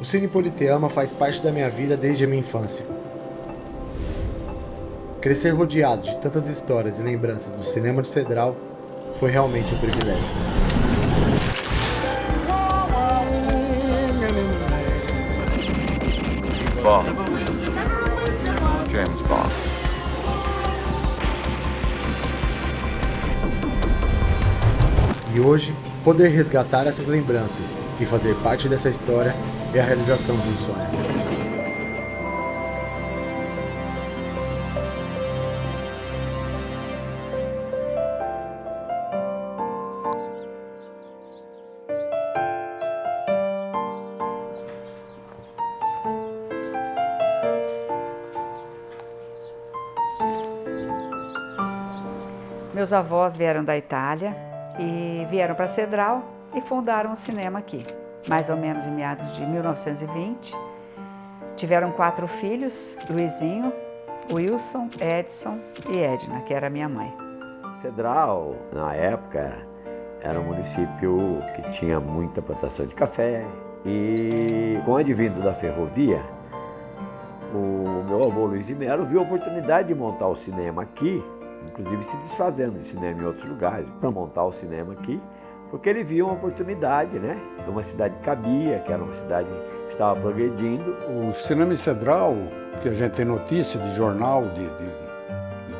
Cine Politeama faz parte da minha vida desde a minha infância. Crescer rodeado de tantas histórias e lembranças do cinema de Cedral foi realmente um privilégio. Bond. James Bond. E hoje, poder resgatar essas lembranças e fazer parte dessa história é a realização de um sonho. Meus avós vieram da Itália e vieram para Cedral e fundaram um cinema aqui, mais ou menos em meados de 1920. Tiveram 4 filhos, Luizinho, Wilson, Edson e Edna, que era minha mãe. Cedral, na época, era um município que tinha muita plantação de café e com o advindo da ferrovia, o meu avô Luiz de Melo viu a oportunidade de montar o cinema aqui, inclusive se desfazendo de cinema em outros lugares, para montar o cinema aqui, porque ele via uma oportunidade, né? De uma cidade que cabia, que era uma cidade que estava progredindo. O cinema em Cedral, que a gente tem notícia de jornal, de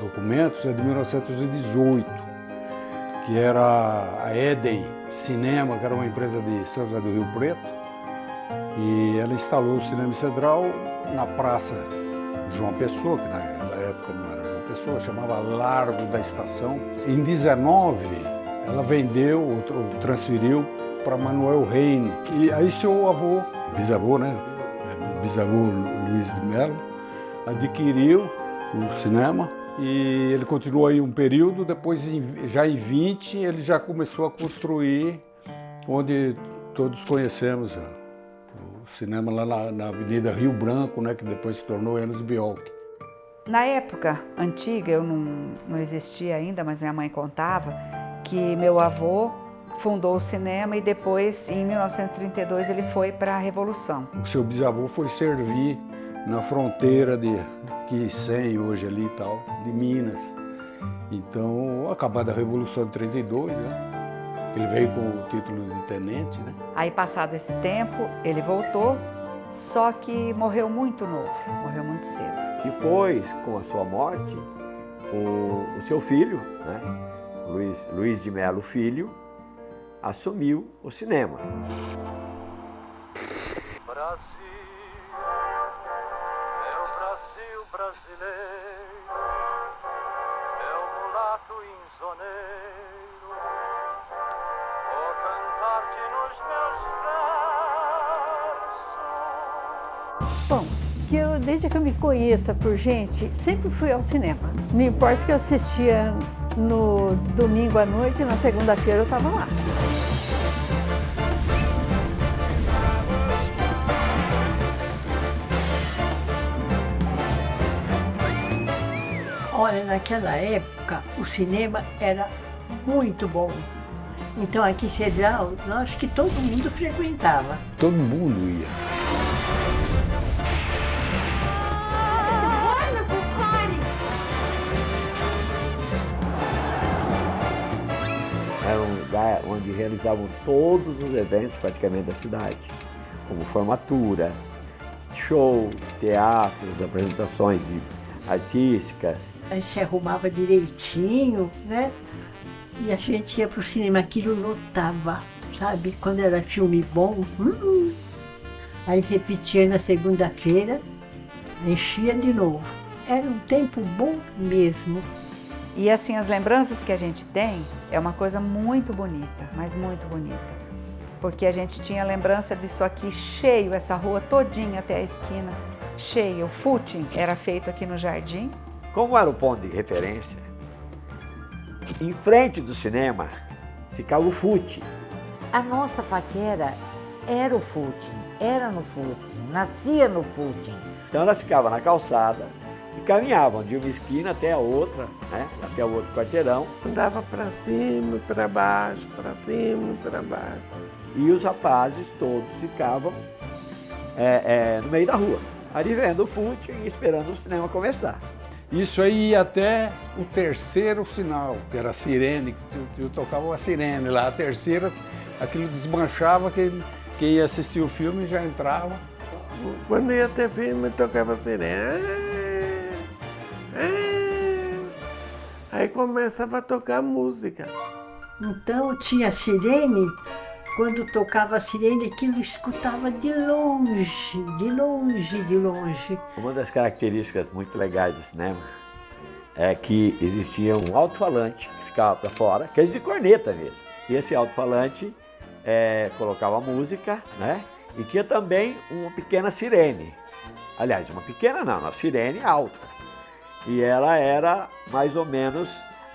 documentos, é de 1918, que era a Eden Cinema, que era uma empresa de São José do Rio Preto, e ela instalou o cinema em Cedral na Praça João Pessoa, que na época não era João Pessoa, chamava Largo da Estação. Em 19, ela vendeu, ou transferiu para Manuel Reine. E aí seu avô, bisavô, né? Bisavô Luiz de Melo, adquiriu o cinema e ele continuou aí um período, depois já em 20 ele já começou a construir onde todos conhecemos o cinema lá na Avenida Rio Branco, né, que depois se tornou Enos Biolk. Na época antiga, eu não existia ainda, mas minha mãe contava que meu avô fundou o cinema e depois, em 1932, ele foi para a Revolução. O seu bisavô foi servir na fronteira de Quicém, hoje ali e tal, de Minas. Então, acabada a Revolução de 32, né? Ele veio com o título de tenente, né? Aí, passado esse tempo, ele voltou, só que morreu muito novo, morreu muito cedo. Depois, com a sua morte, o seu filho, né? Luiz de Melo Filho, assumiu o cinema. Brasil, é o Brasil brasileiro, é o mulato insoneiro, vou cantar-te nos meus versos. Bom, desde que eu me conheça por gente, sempre fui ao cinema. Não importa que eu assistia no domingo à noite, na segunda-feira eu estava lá. Olha, naquela época o cinema era muito bom. Então aqui em Cedral, eu acho que todo mundo frequentava. Todo mundo ia. Era um lugar onde realizavam todos os eventos praticamente da cidade, como formaturas, shows, teatros, apresentações artísticas. A gente se arrumava direitinho, né? E a gente ia pro cinema, aquilo lotava, sabe? Quando era filme bom, aí repetia na segunda-feira, enchia de novo. Era um tempo bom mesmo. E assim, as lembranças que a gente tem é uma coisa muito bonita, mas muito bonita. Porque a gente tinha lembrança disso aqui cheio, essa rua todinha até a esquina, cheia. O footing era feito aqui no jardim. Como era o ponto de referência, em frente do cinema ficava o footing. A nossa paquera era o footing, era no footing, nascia no footing. Então elas ficavam na calçada e caminhavam de uma esquina até a outra, né? Até o outro quarteirão. Andava para cima, para baixo, para cima, para baixo. E os rapazes todos ficavam no meio da rua, ali vendo o fute e esperando o cinema começar. Isso aí ia até o terceiro sinal, que era a sirene, que eu tocava uma sirene lá. A terceira, aquilo desmanchava, quem ia assistir o filme já entrava. Quando ia ter filme, tocava sirene. Aí começava a tocar música. Então tinha sirene, quando tocava a sirene, aquilo escutava de longe, de longe, de longe. Uma das características muito legais do cinema é que existia um alto-falante que ficava para fora, que é de corneta mesmo. E esse alto-falante colocava música, né? E tinha também uma pequena sirene. Aliás, uma pequena não, uma sirene alta. E ela era mais ou menos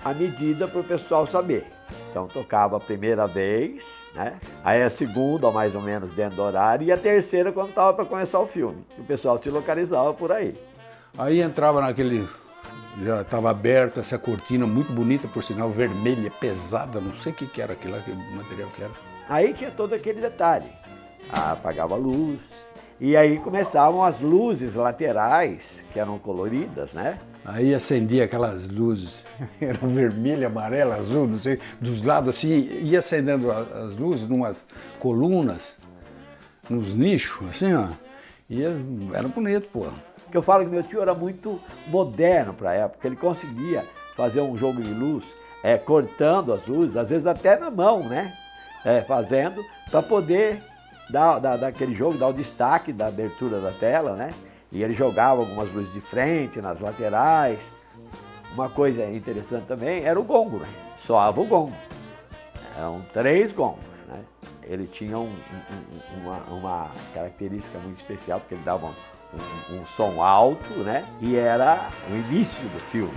a medida para o pessoal saber. Então tocava a primeira vez, né? Aí a segunda, mais ou menos dentro do horário, e a terceira quando estava para começar o filme. E o pessoal se localizava por aí. Aí entrava naquele, já estava aberta essa cortina muito bonita, por sinal vermelha, pesada, não sei o que era aquilo lá, que material que era. Aí tinha todo aquele detalhe, apagava a luz, e aí começavam as luzes laterais, que eram coloridas, né? Aí acendia aquelas luzes, eram vermelha, amarela, azul, não sei, dos lados assim, ia acendendo as luzes numas colunas, nos nichos, assim, ó, e era bonito, pô. Porque eu falo que meu tio era muito moderno para a época, ele conseguia fazer um jogo de luz, cortando as luzes, às vezes até na mão, né? Fazendo, para poder dar aquele jogo, dar o destaque da abertura da tela, né? E ele jogava algumas luzes de frente, nas laterais. Uma coisa interessante também era o gongo, né? Soava o gongo. Eram 3 gongos, né? Ele tinha uma característica muito especial, porque ele dava um som alto, né? E era o início do filme.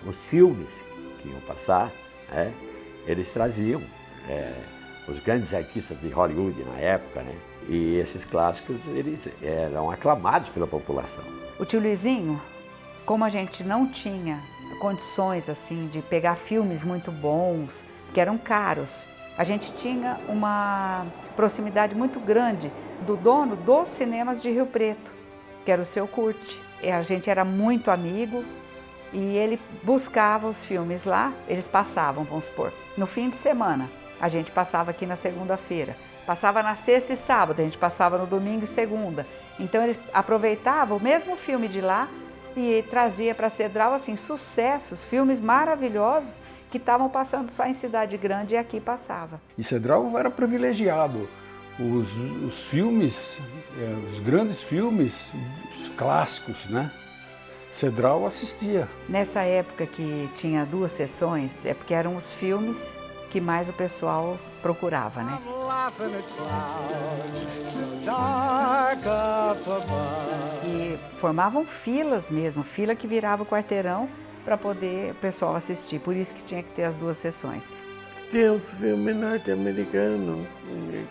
Os filmes que iam passar, eles traziam os grandes artistas de Hollywood na época, né? E esses clássicos, eles eram aclamados pela população. O tio Luizinho, como a gente não tinha condições assim de pegar filmes muito bons, que eram caros, a gente tinha uma proximidade muito grande do dono dos cinemas de Rio Preto, que era o seu Curte. E a gente era muito amigo e ele buscava os filmes lá, eles passavam, vamos supor, no fim de semana. A gente passava aqui na segunda-feira, passava na sexta e sábado, a gente passava no domingo e segunda. Então ele aproveitava o mesmo filme de lá e trazia para Cedral assim sucessos, filmes maravilhosos que estavam passando só em cidade grande e aqui passava. E Cedral era privilegiado. Os filmes, os grandes filmes, os clássicos, né? Cedral assistia. Nessa época que tinha 2 sessões, é porque eram os filmes que mais o pessoal procurava, né? E formavam filas mesmo, fila que virava o quarteirão para poder o pessoal assistir, por isso que tinha que ter as 2 sessões. Tinha os filmes norte-americanos,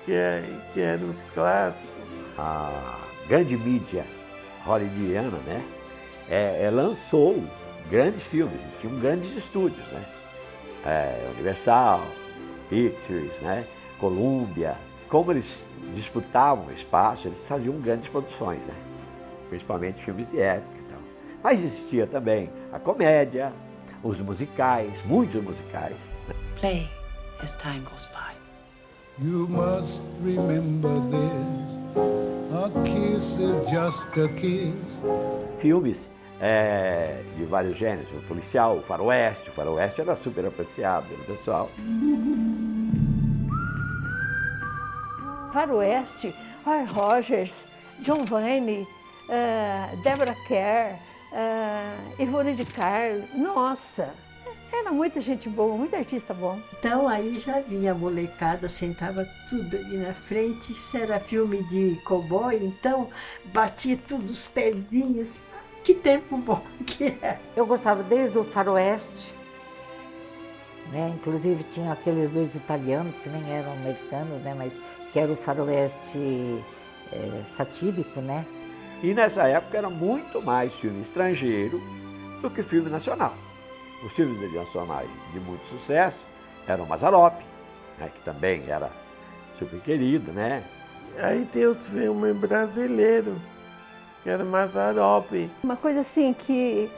que eram os clássicos. A grande mídia hollywoodiana, né? Lançou grandes filmes, tinham grandes estúdios, né? Universal, Pictures, né? Columbia. Como eles disputavam espaço, eles faziam grandes produções, né? Principalmente filmes de época e tal. Mas existia também a comédia, os musicais, muitos musicais. Play as time goes by. You must remember this, a kiss is just a kiss. Filmes de vários gêneros, o policial, o faroeste era super apreciado pelo pessoal. Faroeste, Roy Rogers, John Wayne, Deborah Kerr, Ivone de Carlo, nossa, Era muita gente boa, muito artista bom. Então aí já vinha a molecada, sentava tudo ali na frente. Isso era filme de cowboy, então batia tudo os pezinhos. Que tempo bom que era. Eu gostava desde o faroeste, né? Inclusive tinha aqueles dois italianos que nem eram americanos, né? Mas que era o faroeste satírico, né? E nessa época era muito mais filme estrangeiro do que filme nacional. Os filmes nacionais de muito sucesso eram Mazzaropi, né, que também era super querido, né? Aí tem os filmes brasileiros, que era Mazzaropi. Uma coisa assim que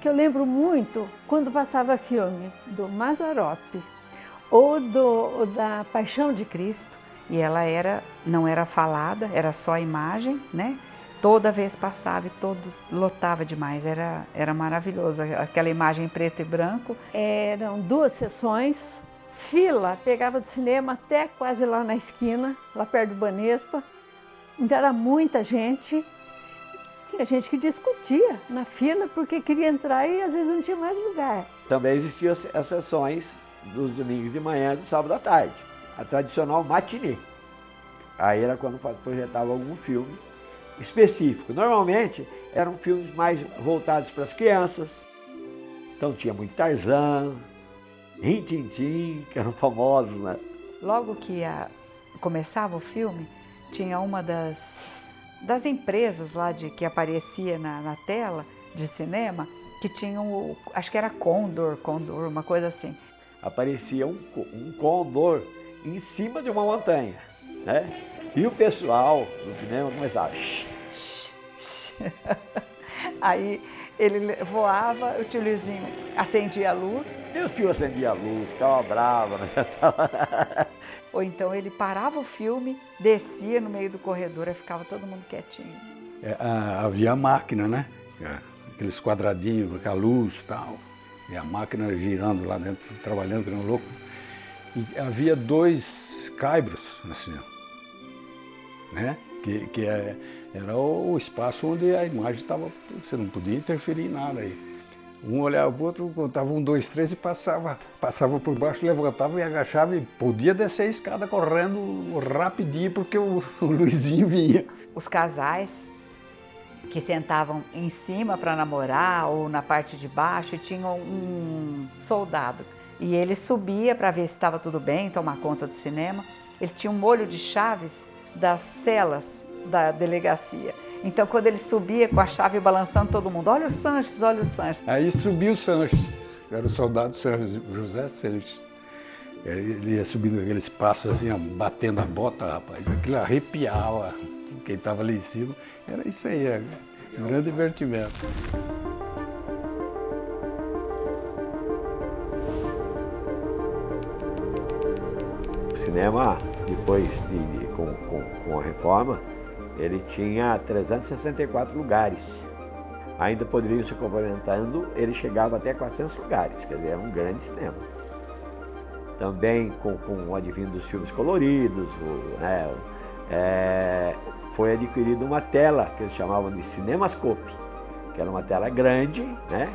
eu lembro muito quando passava filme do Mazzaropi ou da Paixão de Cristo. E ela não era falada, era só a imagem, né? Toda vez passava e lotava demais, era maravilhoso, aquela imagem em preto e branco. Eram 2 sessões, fila, pegava do cinema até quase lá na esquina, lá perto do Banespa. Então era muita gente, tinha gente que discutia na fila porque queria entrar e às vezes não tinha mais lugar. Também existiam as sessões dos domingos de manhã e do sábado à tarde, a tradicional matinê. Aí era quando projetava algum filme específico. Normalmente eram filmes mais voltados para as crianças. Então tinha muito Tarzan, Rin Tin Tin, que eram famosos, né? Logo que começava o filme, tinha uma das empresas lá que aparecia na tela de cinema, que tinha acho que era Condor, uma coisa assim. Aparecia um condor em cima de uma montanha, né? E o pessoal do cinema começava... Aí ele voava, o tio Luizinho acendia a luz. Meu tio acendia a luz, ficava bravo, né? Ou então ele parava o filme, descia no meio do corredor e ficava todo mundo quietinho. Havia a máquina, né? Aqueles quadradinhos com a luz e tal. E a máquina girando lá dentro, trabalhando que nem um louco. E havia 2 caibros no cinema. Né? Que era o espaço onde a imagem estava, você não podia interferir em nada aí. Um olhava para o outro, contava 1, 2, 3 e passava por baixo, levantava e agachava e podia descer a escada correndo rapidinho porque o Luizinho vinha. Os casais que sentavam em cima para namorar ou na parte de baixo e tinham um soldado. E ele subia para ver se estava tudo bem, tomar conta do cinema. Ele tinha um molho de chaves das celas da delegacia. Então, quando ele subia com a chave balançando todo mundo, olha o Sanches, olha o Sanches. Aí subiu o Sanches, era o soldado Sanches, José Sanches. Ele ia subindo aqueles passos assim, batendo a bota, rapaz. Aquilo arrepiava quem estava ali em cima. Era isso aí, um grande divertimento. O cinema, depois com a reforma, ele tinha 364 lugares. Ainda poderiam se complementando, ele chegava até 400 lugares, quer dizer, era um grande cinema. Também com o advento dos filmes coloridos, né, foi adquirida uma tela que eles chamavam de Cinemascope, que era uma tela grande, né,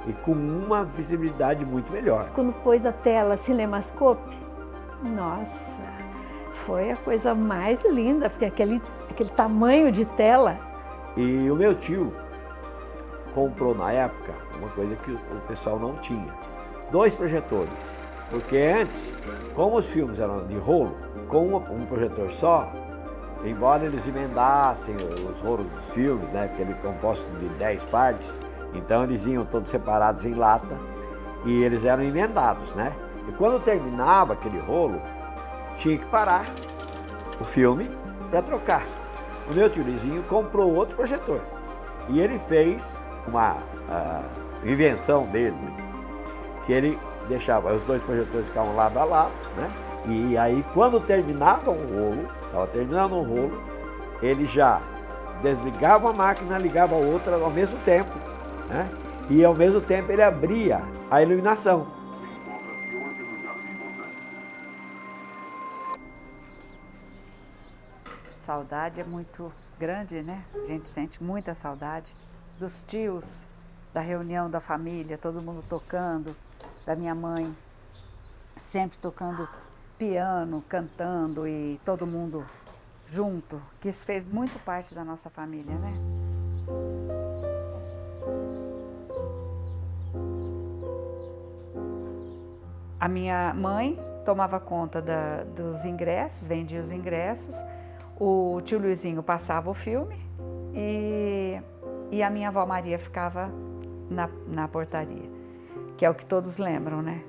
e com uma visibilidade muito melhor. Quando pôs a tela Cinemascope, nossa, foi a coisa mais linda, porque aquele tamanho de tela. E o meu tio comprou na época uma coisa que o pessoal não tinha, 2 projetores. Porque antes, como os filmes eram de rolo, com um projetor só, embora eles emendassem os rolos dos filmes, né, porque ele é composto de 10 partes, então eles iam todos separados em lata e eles eram emendados, né? E quando terminava aquele rolo, tinha que parar o filme para trocar. O meu tio Lizinho comprou outro projetor e ele fez uma invenção dele, que ele deixava, os 2 projetores ficavam lado a lado, né? E aí quando terminava um rolo, estava terminando um rolo, ele já desligava a máquina, ligava a outra ao mesmo tempo, né? E ao mesmo tempo ele abria a iluminação. Saudade é muito grande, né? A gente sente muita saudade dos tios, da reunião da família, todo mundo tocando, da minha mãe, sempre tocando piano, cantando e todo mundo junto, que isso fez muito parte da nossa família, né? A minha mãe tomava conta dos ingressos, vendia os ingressos, o tio Luizinho passava o filme e a minha avó Maria ficava na portaria, que é o que todos lembram, né?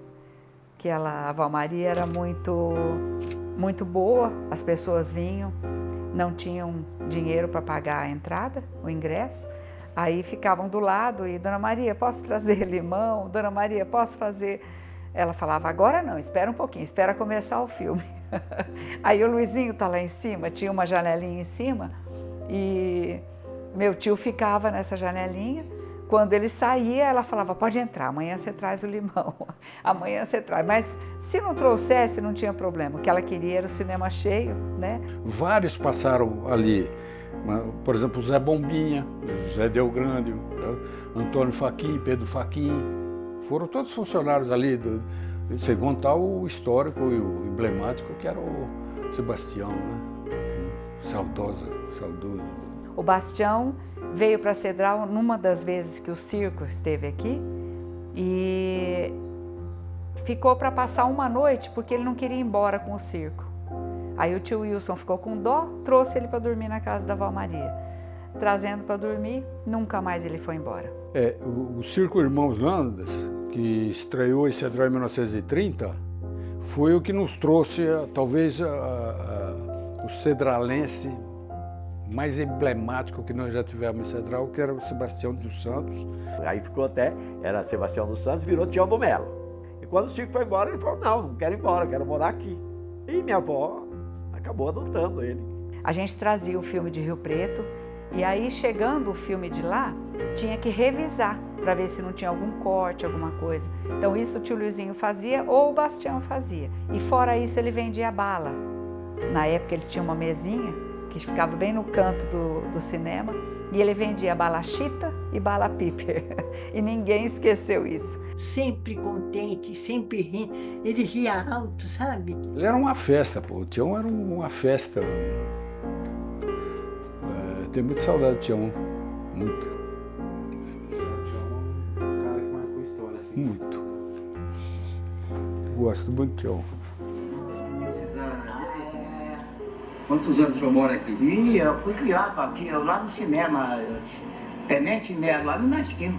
Que a avó Maria era muito boa, as pessoas vinham, não tinham dinheiro para pagar a entrada, o ingresso, aí ficavam do lado e, Dona Maria, posso trazer limão? Dona Maria, posso fazer... Ela falava, agora não, espera um pouquinho, espera começar o filme. Aí o Luizinho tá lá em cima, tinha uma janelinha em cima e meu tio ficava nessa janelinha. Quando ele saía, ela falava, pode entrar, amanhã você traz o limão, amanhã você traz. Mas se não trouxesse, não tinha problema. O que ela queria era o cinema cheio, né? Vários passaram ali, por exemplo, Zé Bombinha, José Del Grande, Antônio Fachin, Pedro Fachin. Foram todos funcionários ali, sem contar o histórico e o emblemático, que era o Sebastião, né? Saudoso. O Bastião veio para Cedral numa das vezes que o circo esteve aqui e ficou para passar uma noite porque ele não queria ir embora com o circo. Aí o tio Wilson ficou com dó, trouxe ele para dormir na casa da avó Maria. Trazendo para dormir, nunca mais ele foi embora. O Circo Irmãos Landas, que estreou em Cedral em 1930, foi o que nos trouxe, talvez, o cedralense mais emblemático que nós já tivemos em Cedral, que era o Sebastião dos Santos. Aí ficou até, era Sebastião dos Santos, virou Tião do Melo. E quando o circo foi embora, ele falou, não quero ir embora, quero morar aqui. E minha avó acabou adotando ele. A gente trazia o filme de Rio Preto, e aí, chegando o filme de lá, tinha que revisar para ver se não tinha algum corte, alguma coisa. Então, isso o tio Luizinho fazia ou o Bastião fazia. E fora isso, ele vendia bala. Na época, ele tinha uma mesinha que ficava bem no canto do cinema e ele vendia bala chita e bala piper. E ninguém esqueceu isso. Sempre contente, sempre rindo. Ele ria alto, sabe? Ele era uma festa, pô. O Tião era uma festa. Tenho muita saudade do Tião, muito. O Tião é um cara que marcou história, assim. Muito. Gosto muito do Tião. Quantos anos o senhor mora aqui? E eu fui criado aqui, lá no cinema, Tenente Melo, lá na esquina.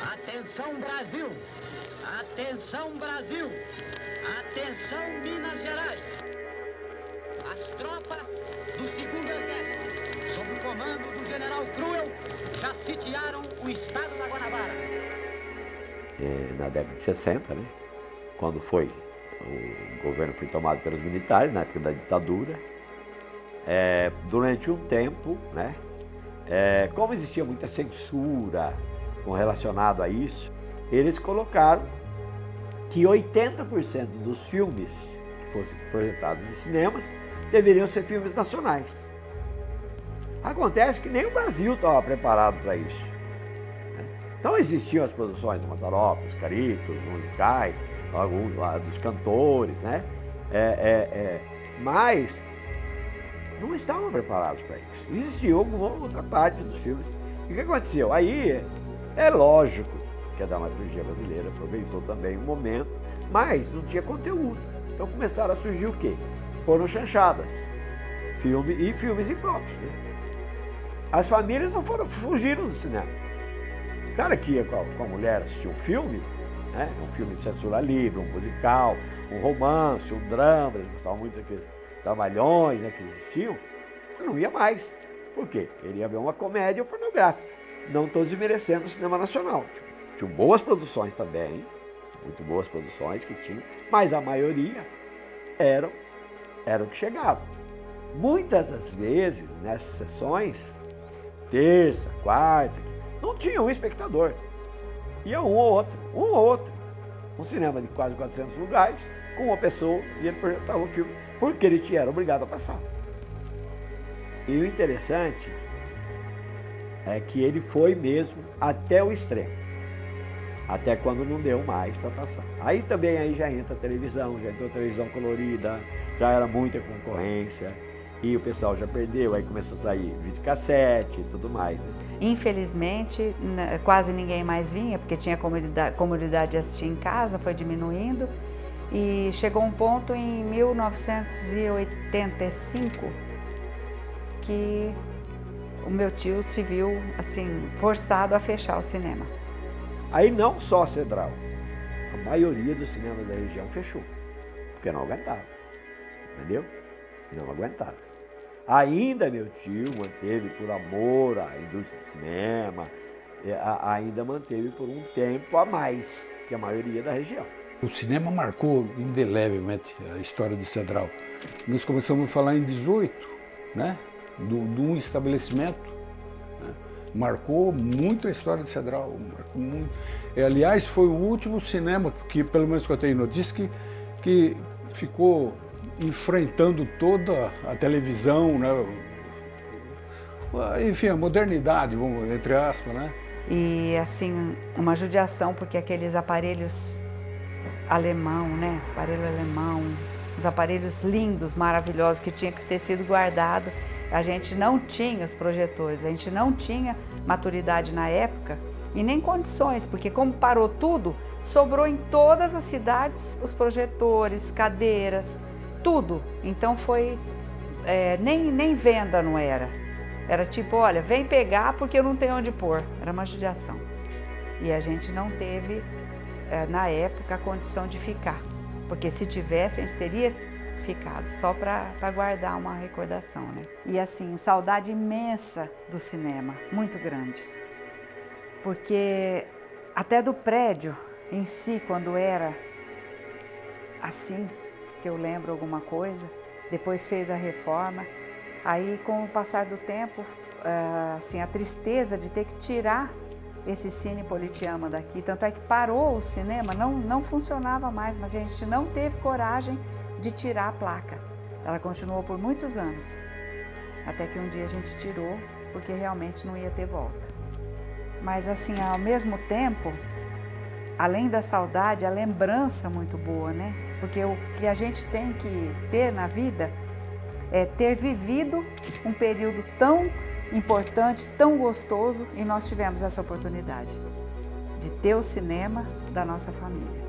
Atenção Brasil! Atenção Brasil! Atenção Minas Gerais! As tropas do 2º Exército, sob o comando do General Cruel, já sitiaram o estado da Guanabara. Na década de 60, né? Quando o governo foi tomado pelos militares, na época da ditadura, durante um tempo, né? Como existia muita censura relacionado a isso, eles colocaram que 80% dos filmes que fossem projetados em cinemas deveriam ser filmes nacionais. Acontece que nem o Brasil estava preparado para isso, né? Então existiam as produções do Mazzaropi, os Caritos, musicais, alguns lá dos cantores, né? Mas não estavam preparados para isso. Existia alguma outra parte dos filmes. E o que aconteceu? Aí é lógico que a dramaturgia brasileira aproveitou também o momento, mas não tinha conteúdo. Então começaram a surgir o quê? Foram chanchadas, filmes impróprios, né? As famílias não fugiram do cinema. O cara que ia com a mulher assistir um filme, né? Um filme de censura livre, um musical, um romance, um drama, eles gostavam muito daqueles trabalhões, né, que existiam, não ia mais. Por quê? Ele ia ver uma comédia pornográfica. Não estou desmerecendo o cinema nacional. Tinham boas produções também, muito boas produções que tinham, mas a maioria eram que chegavam. Muitas das vezes, nessas sessões, terça, quarta, não tinha um espectador. Ia um ou outro. Um cinema de quase 400 lugares, com uma pessoa e ele projetava o filme porque ele era obrigado a passar. E o interessante é que ele foi mesmo até o extremo, até quando não deu mais para passar. Aí também aí já entra a televisão, já entrou a televisão colorida, já era muita concorrência e o pessoal já perdeu, aí começou a sair videocassete e tudo mais. Né? Infelizmente, quase ninguém mais vinha, porque tinha comodidade de assistir em casa, foi diminuindo. E chegou um ponto em 1985 que o meu tio se viu assim, forçado a fechar o cinema. Aí não só a Cedral, a maioria dos cinemas da região fechou, porque não aguentava, entendeu? Não aguentava. Ainda meu tio manteve por amor à indústria do cinema, ainda manteve por um tempo a mais que a maioria da região. O cinema marcou indelevelmente a história de Cedral. Nós começamos a falar em 18, né? De um estabelecimento. Né? Marcou muito a história de Cedral. Marcou muito. Aliás, foi o último cinema, que pelo menos que eu tenho notícia, que ficou enfrentando toda a televisão, né? Enfim, a modernidade, entre aspas, né? E assim, uma judiação, porque aqueles aparelhos alemão, né? Aparelho alemão, os aparelhos lindos, maravilhosos, que tinha que ter sido guardado. A gente não tinha os projetores, a gente não tinha maturidade na época e nem condições, porque como parou tudo, sobrou em todas as cidades os projetores, cadeiras, tudo. Então foi, nem venda não era. Era tipo, olha, vem pegar porque eu não tenho onde pôr. Era uma judiação. E a gente não teve, na época, a condição de ficar. Porque se tivesse, a gente teria ficado, só para guardar uma recordação, né? E assim, saudade imensa do cinema, muito grande. Porque até do prédio em si, quando era assim, que eu lembro alguma coisa, depois fez a reforma, aí com o passar do tempo, assim, a tristeza de ter que tirar esse Cine Politeama daqui, tanto é que parou o cinema, não funcionava mais, mas a gente não teve coragem de tirar a placa. Ela continuou por muitos anos, até que um dia a gente tirou, porque realmente não ia ter volta. Mas assim, ao mesmo tempo, além da saudade, a lembrança muito boa, né? Porque o que a gente tem que ter na vida é ter vivido um período tão importante, tão gostoso, e nós tivemos essa oportunidade de ter o cinema da nossa família.